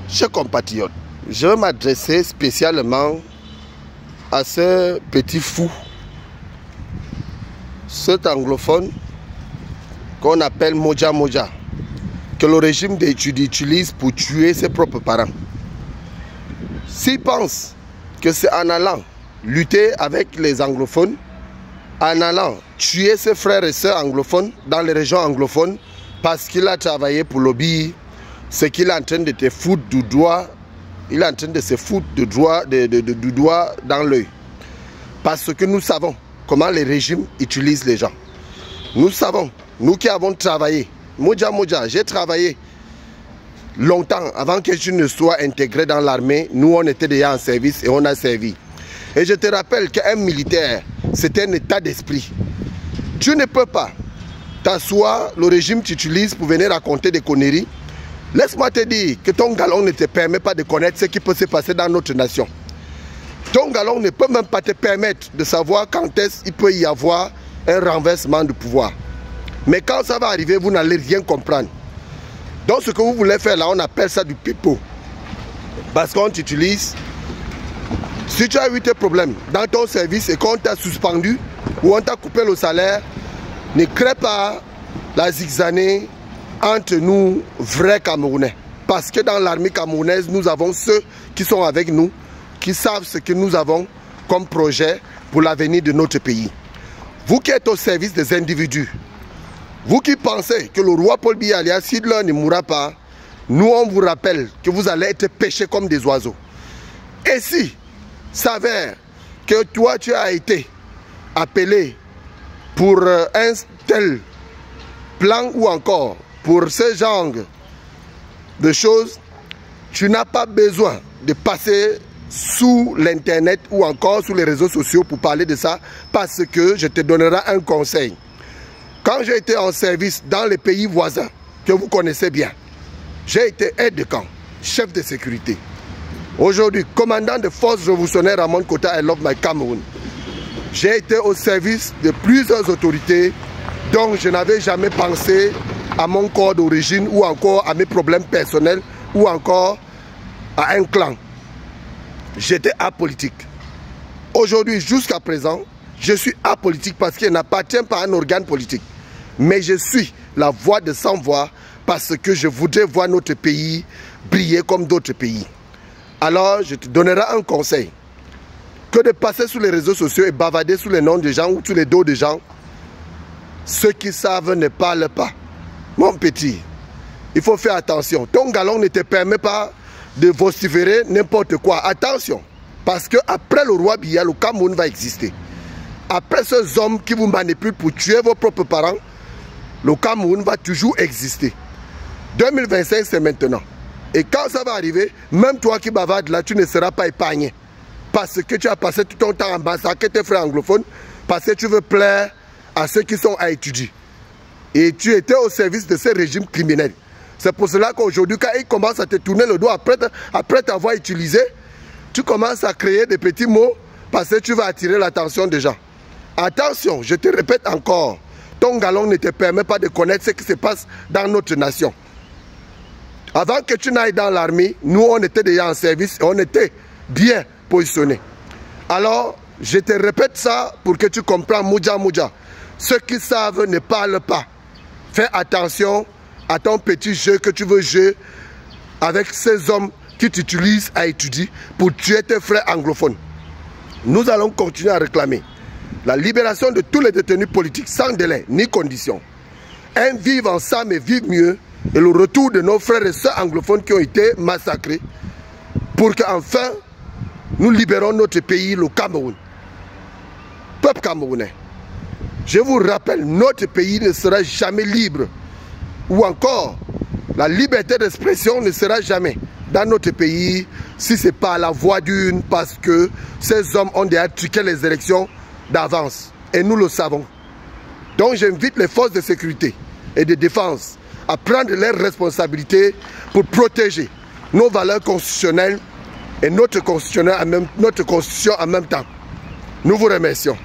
Chers compatriotes, je vais m'adresser spécialement à ce petit fou, cet anglophone qu'on appelle Moja Moja, que le régime utilise pour tuer ses propres parents. S'il pense que c'est en allant lutter avec les anglophones, en allant tuer ses frères et sœurs anglophones dans les régions anglophones, parce qu'il a travaillé pour lobby, c'est qu'il est en train de te foutre du doigt, il est en train de se foutre du doigt dans l'œil. Parce que nous savons comment les régimes utilisent les gens. Nous savons, nous qui avons travaillé, Moja Moja, j'ai travaillé longtemps avant que je ne sois intégré dans l'armée. Nous, on était déjà en service et on a servi. Et je te rappelle qu'un militaire, c'est un état d'esprit. Tu ne peux pas t'asseoir, le régime t'utilise pour venir raconter des conneries. Laisse-moi te dire que ton galon ne te permet pas de connaître ce qui peut se passer dans notre nation. Ton galon ne peut même pas te permettre de savoir quand est-ce qu'il peut y avoir un renversement de pouvoir. Mais quand ça va arriver, vous n'allez rien comprendre. Donc ce que vous voulez faire là, on appelle ça du pipeau. Parce qu'on t'utilise. Si tu as eu tes problèmes dans ton service et qu'on t'a suspendu ou on t'a coupé le salaire, ne crée pas la zigzagée entre nous, vrais Camerounais. Parce que dans l'armée camerounaise, nous avons ceux qui sont avec nous, qui savent ce que nous avons comme projet pour l'avenir de notre pays. Vous qui êtes au service des individus, vous qui pensez que le roi Paul Biya alias Hitler ne mourra pas, nous on vous rappelle que vous allez être pêchés comme des oiseaux. Et si s'avère que toi tu as été appelé pour un tel plan ou encore pour ce genre de choses, tu n'as pas besoin de passer sous l'internet ou encore sur les réseaux sociaux pour parler de ça, parce que je te donnerai un conseil. Quand j'ai été en service dans les pays voisins que vous connaissez bien, j'ai été aide de camp, chef de sécurité. Aujourd'hui, commandant de forces révolutionnaires à mon côté, I love my Cameroun. J'ai été au service de plusieurs autorités dont je n'avais jamais pensé à mon corps d'origine ou encore à mes problèmes personnels ou encore à un clan. J'étais apolitique. Aujourd'hui, jusqu'à présent, je suis apolitique parce qu'il n'appartient pas à un organe politique. Mais je suis la voix de sans voix parce que je voudrais voir notre pays briller comme d'autres pays. Alors, je te donnerai un conseil. Que de passer sur les réseaux sociaux et bavarder sous les noms des gens ou sous les dos des gens. Ceux qui savent ne parlent pas. Mon petit, il faut faire attention. Ton galon ne te permet pas de vociférer n'importe quoi. Attention, parce qu'après le roi Biya, le Cameroun va exister. Après ces hommes qui vous manipulent pour tuer vos propres parents, le Cameroun va toujours exister. 2025, c'est maintenant. Et quand ça va arriver, même toi qui bavardes là, tu ne seras pas épargné. Parce que tu as passé tout ton temps à massacrer tes frères anglophones, parce que tu veux plaire à ceux qui sont à étudier. Et tu étais au service de ces régimes criminels. C'est pour cela qu'aujourd'hui, quand ils commencent à te tourner le dos après t'avoir utilisé, tu commences à créer des petits mots parce que tu vas attirer l'attention des gens. Attention, je te répète encore, ton galon ne te permet pas de connaître ce qui se passe dans notre nation. Avant que tu n'ailles dans l'armée, nous on était déjà en service et on était bien positionnés. Alors, je te répète ça pour que tu comprennes, Moja Moja. Ceux qui savent ne parlent pas. Fais attention à ton petit jeu que tu veux jouer avec ces hommes qui t'utilisent à étudier pour tuer tes frères anglophones. Nous allons continuer à réclamer la libération de tous les détenus politiques sans délai ni condition. Un vivre ensemble et vivre mieux et le retour de nos frères et sœurs anglophones qui ont été massacrés pour qu'enfin nous libérons notre pays, le Cameroun. Peuple camerounais, je vous rappelle, notre pays ne sera jamais libre. Ou encore, la liberté d'expression ne sera jamais dans notre pays si ce n'est pas la voix d'une, parce que ces hommes ont déjà truqué les élections d'avance. Et nous le savons. Donc j'invite les forces de sécurité et de défense à prendre leurs responsabilités pour protéger nos valeurs constitutionnelles et notre constitution en même temps. Nous vous remercions.